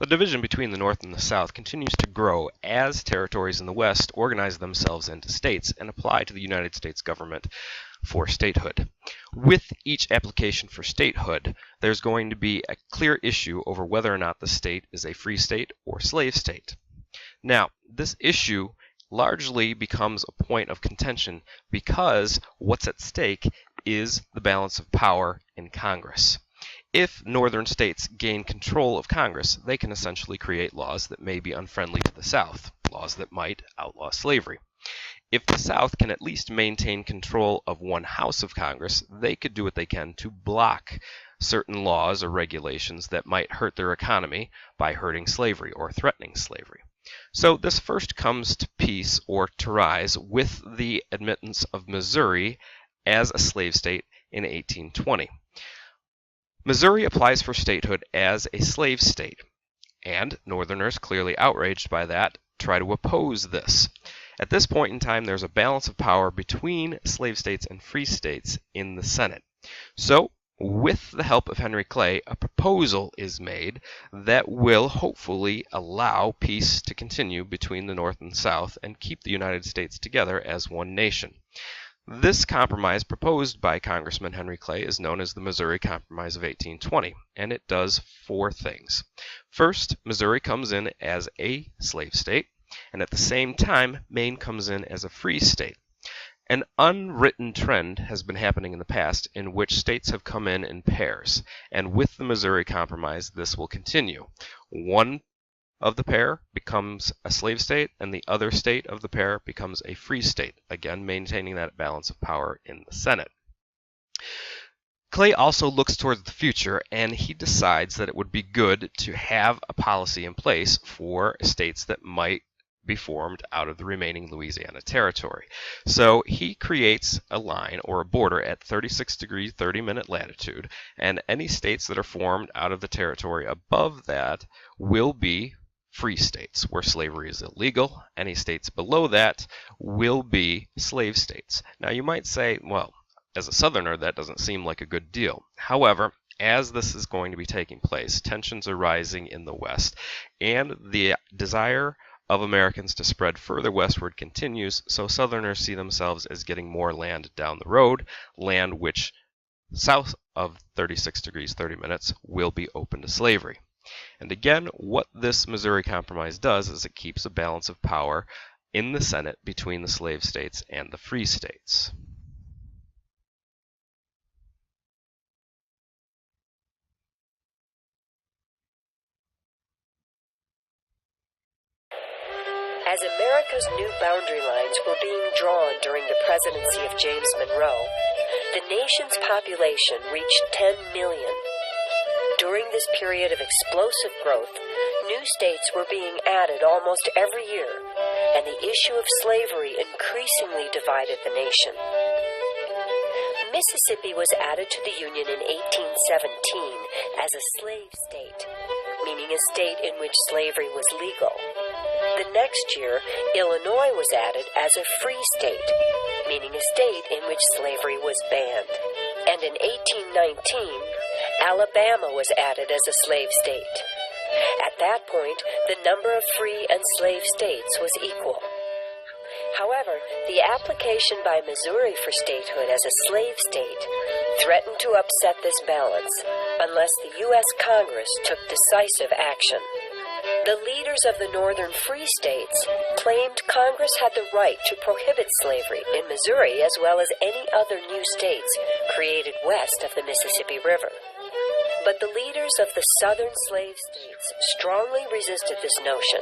The division between the North and the South continues to grow as territories in the West organize themselves into states and apply to the United States government for statehood. With each application for statehood, there's going to be a clear issue over whether or not the state is a free state or slave state. Now, this issue largely becomes a point of contention because what's at stake is the balance of power in Congress. If northern states gain control of Congress, they can essentially create laws that may be unfriendly to the South, laws that might outlaw slavery. If the South can at least maintain control of one house of Congress, they could do what they can to block certain laws or regulations that might hurt their economy by hurting slavery or threatening slavery. So this first comes to peace or to rise with the admittance of Missouri as a slave state in 1820. Missouri applies for statehood as a slave state, and Northerners, clearly outraged by that, try to oppose this. At this point in time, there's a balance of power between slave states and free states in the Senate. So, with the help of Henry Clay, a proposal is made that will hopefully allow peace to continue between the North and South and keep the United States together as one nation. This compromise proposed by Congressman Henry Clay is known as the Missouri Compromise of 1820, and it does four things. First, Missouri comes in as a slave state, and at the same time, Maine comes in as a free state. An unwritten trend has been happening in the past in which states have come in pairs, and with the Missouri Compromise, this will continue. One of the pair becomes a slave state, and the other state of the pair becomes a free state, again maintaining that balance of power in the Senate. Clay also looks towards the future, and he decides that it would be good to have a policy in place for states that might be formed out of the remaining Louisiana territory. So he creates a line or a border at 36 degrees 30-minute latitude, and any states that are formed out of the territory above that will be free states where slavery is illegal. Any states below that will be slave states. Now you might say, well, as a Southerner, that doesn't seem like a good deal. However, as this is going to be taking place, tensions are rising in the West, and the desire of Americans to spread further westward continues, so Southerners see themselves as getting more land down the road, land which south of 36 degrees 30 minutes will be open to slavery. And again, what this Missouri Compromise does is it keeps a balance of power in the Senate between the slave states and the free states. As America's new boundary lines were being drawn during the presidency of James Monroe, the nation's population reached 10 million. During this period of explosive growth, new states were being added almost every year, and the issue of slavery increasingly divided the nation. Mississippi was added to the Union in 1817 as a slave state, meaning a state in which slavery was legal. The next year, Illinois was added as a free state, meaning a state in which slavery was banned. And in 1819, Alabama was added as a slave state. At that point, the number of free and slave states was equal. However, the application by Missouri for statehood as a slave state threatened to upset this balance unless the U.S. Congress took decisive action. The leaders of the northern free states claimed Congress had the right to prohibit slavery in Missouri as well as any other new states created west of the Mississippi River. But the leaders of the southern slave states strongly resisted this notion.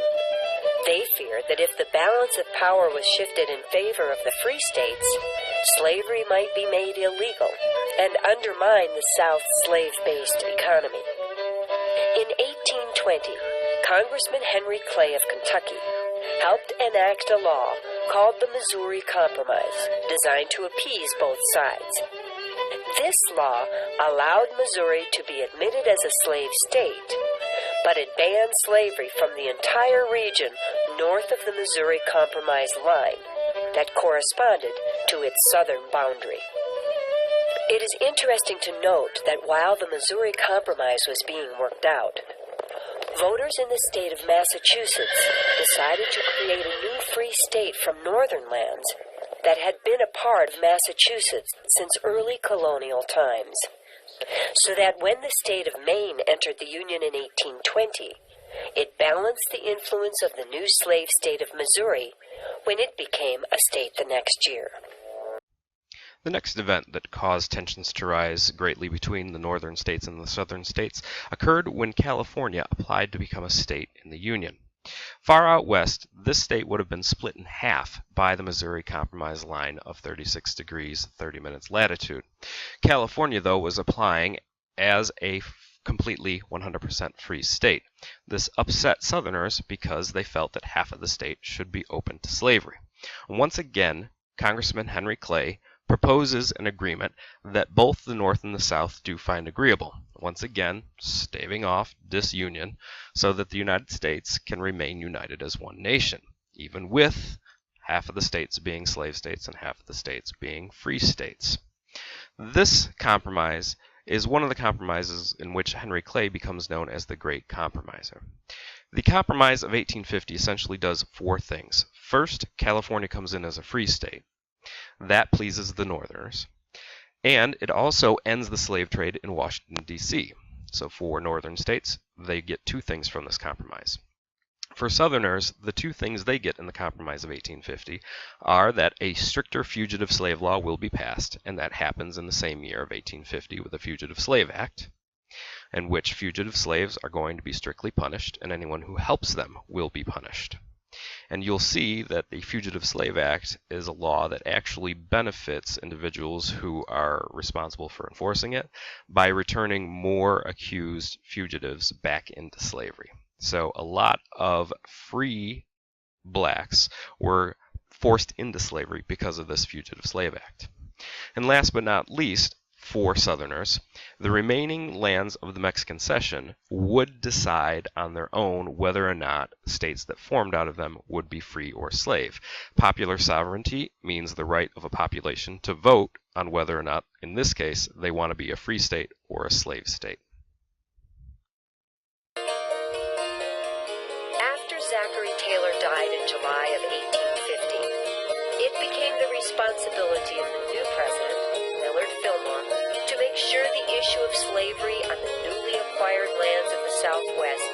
They feared that if the balance of power was shifted in favor of the free states, slavery might be made illegal and undermine the South's slave-based economy. In 1820, Congressman Henry Clay of Kentucky helped enact a law called the Missouri Compromise, designed to appease both sides. This law allowed Missouri to be admitted as a slave state, but it banned slavery from the entire region north of the Missouri Compromise line that corresponded to its southern boundary. It is interesting to note that while the Missouri Compromise was being worked out, Voters in the state of Massachusetts decided to create a new free state from northern lands that had been a part of Massachusetts since early colonial times, so that when the state of Maine entered the Union in 1820, it balanced the influence of the new slave state of Missouri when it became a state the next year. The next event that caused tensions to rise greatly between the northern states and the southern states occurred when California applied to become a state in the Union. Far out west, this state would have been split in half by the Missouri Compromise line of 36 degrees 30 minutes latitude. California, though, was applying as a completely 100% free state. This upset Southerners because they felt that half of the state should be open to slavery. Once again, Congressman Henry Clay proposes an agreement that both the North and the South do find agreeable, once again staving off disunion so that the United States can remain united as one nation, even with half of the states being slave states and half of the states being free states. This compromise is one of the compromises in which Henry Clay becomes known as the Great Compromiser. The Compromise of 1850 essentially does four things. First, California comes in as a free state. That pleases the Northerners. And it also ends the slave trade in Washington, D.C. So for Northern states, they get two things from this compromise. For Southerners, the two things they get in the Compromise of 1850 are that a stricter fugitive slave law will be passed, and that happens in the same year of 1850 with the Fugitive Slave Act, in which fugitive slaves are going to be strictly punished, and anyone who helps them will be punished. And you'll see that the Fugitive Slave Act is a law that actually benefits individuals who are responsible for enforcing it by returning more accused fugitives back into slavery. So a lot of free blacks were forced into slavery because of this Fugitive Slave Act. And last but not least, for Southerners, the remaining lands of the Mexican Cession would decide on their own whether or not states that formed out of them would be free or slave. Popular sovereignty means the right of a population to vote on whether or not, in this case, they want to be a free state or a slave state. After Zachary Taylor died in July of 1850, it became the responsibility of the new president, Millard Fillmore, to make sure the issue of slavery on the newly acquired lands of the Southwest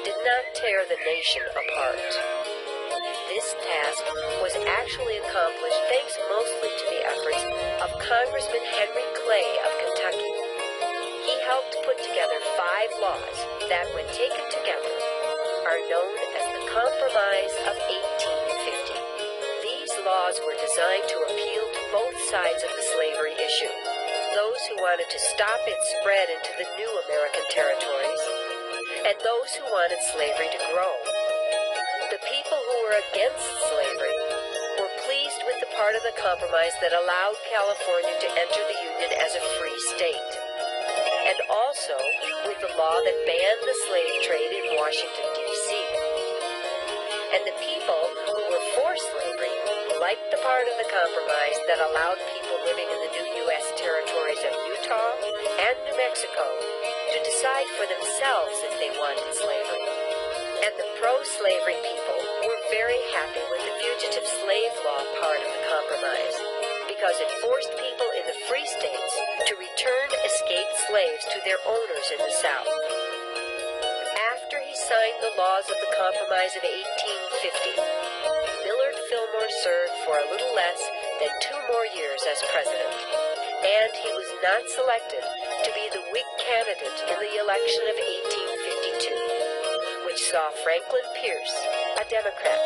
did not tear the nation apart. This task was actually accomplished thanks mostly to the efforts of Congressman Henry Clay of Kentucky. He helped put together 5 laws that, when taken together, are known as the Compromise of 1850. These laws were designed to appeal to both sides of the slavery issue, those who wanted to stop its spread into the new American territories, and those who wanted slavery to grow. The people who were against slavery were pleased with the part of the compromise that allowed California to enter the Union as a free state, and also with the law that banned the slave trade in Washington, D.C. And the people who were for slavery liked the part of the compromise that allowed people living in the new U.S. territories of Utah and New Mexico to decide for themselves if they wanted slavery. And the pro-slavery people were very happy with the fugitive slave law part of the compromise, because it forced people in the free states to return escaped slaves to their owners in the South. After he signed the laws of the Compromise of 1850, Millard Fillmore served for a little less than 2 more years as president, and he was not selected to be the Whig candidate in the election of 1852, which saw Franklin Pierce, a Democrat,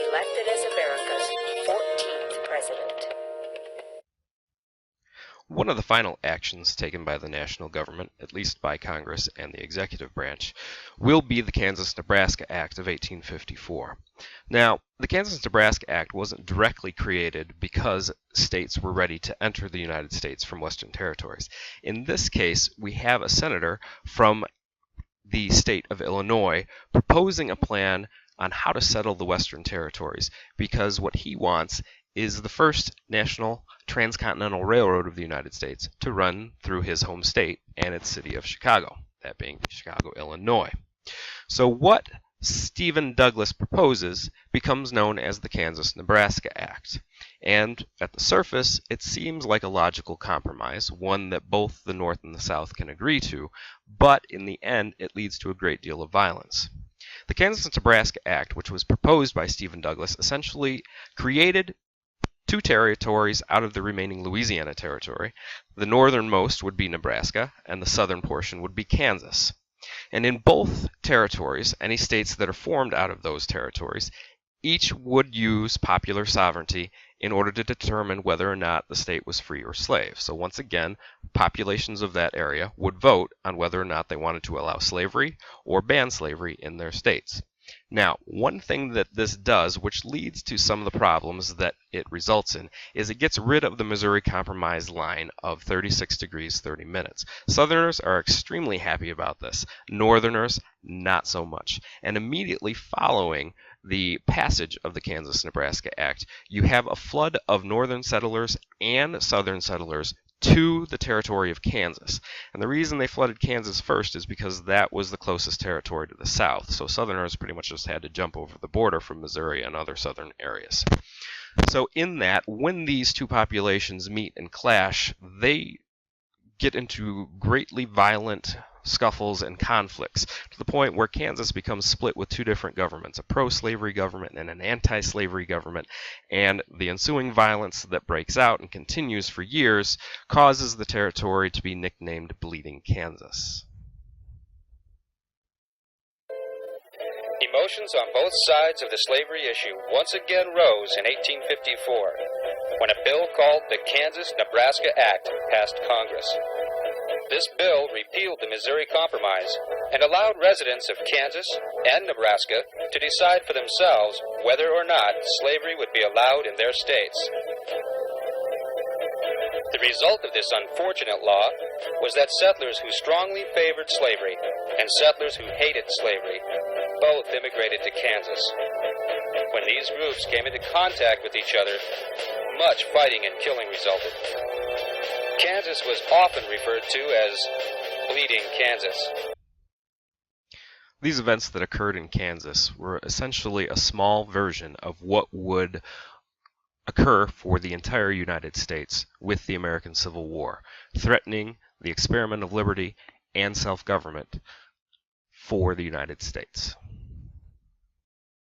elected as America's 14th president. One of the final actions taken by the national government, at least by Congress and the executive branch, will be the Kansas-Nebraska Act of 1854. Now, the Kansas-Nebraska Act wasn't directly created because states were ready to enter the United States from Western territories. In this case, we have a senator from the state of Illinois proposing a plan on how to settle the Western territories, because what he wants is the first national transcontinental railroad of the United States to run through his home state and its city of Chicago, that being Chicago, Illinois. So what Stephen Douglas proposes becomes known as the Kansas-Nebraska Act. And at the surface, it seems like a logical compromise, one that both the North and the South can agree to, but in the end, it leads to a great deal of violence. The Kansas-Nebraska Act, which was proposed by Stephen Douglas, essentially created two territories out of the remaining Louisiana territory. The northernmost would be Nebraska, and the southern portion would be Kansas. And in both territories, any states that are formed out of those territories, each would use popular sovereignty in order to determine whether or not the state was free or slave. So once again, populations of that area would vote on whether or not they wanted to allow slavery or ban slavery in their states. Now, one thing that this does, which leads to some of the problems that it results in, is it gets rid of the Missouri Compromise line of 36 degrees 30 minutes. Southerners are extremely happy about this. Northerners, not so much. And immediately following the passage of the Kansas-Nebraska Act, you have a flood of northern settlers and southern settlers to the territory of Kansas. And the reason they flooded Kansas first is because that was the closest territory to the south. So Southerners pretty much just had to jump over the border from Missouri and other southern areas. So in that, when these two populations meet and clash, they get into greatly violent scuffles and conflicts, to the point where Kansas becomes split with two different governments, a pro-slavery government and an anti-slavery government, and the ensuing violence that breaks out and continues for years causes the territory to be nicknamed Bleeding Kansas. Emotions on both sides of the slavery issue once again rose in 1854, when a bill called the Kansas-Nebraska Act passed Congress. This bill repealed the Missouri Compromise and allowed residents of Kansas and Nebraska to decide for themselves whether or not slavery would be allowed in their states. The result of this unfortunate law was that settlers who strongly favored slavery and settlers who hated slavery both immigrated to Kansas. When these groups came into contact with each other, much fighting and killing resulted. Kansas was often referred to as Bleeding Kansas. These events that occurred in Kansas were essentially a small version of what would occur for the entire United States with the American Civil War, threatening the experiment of liberty and self-government for the United States.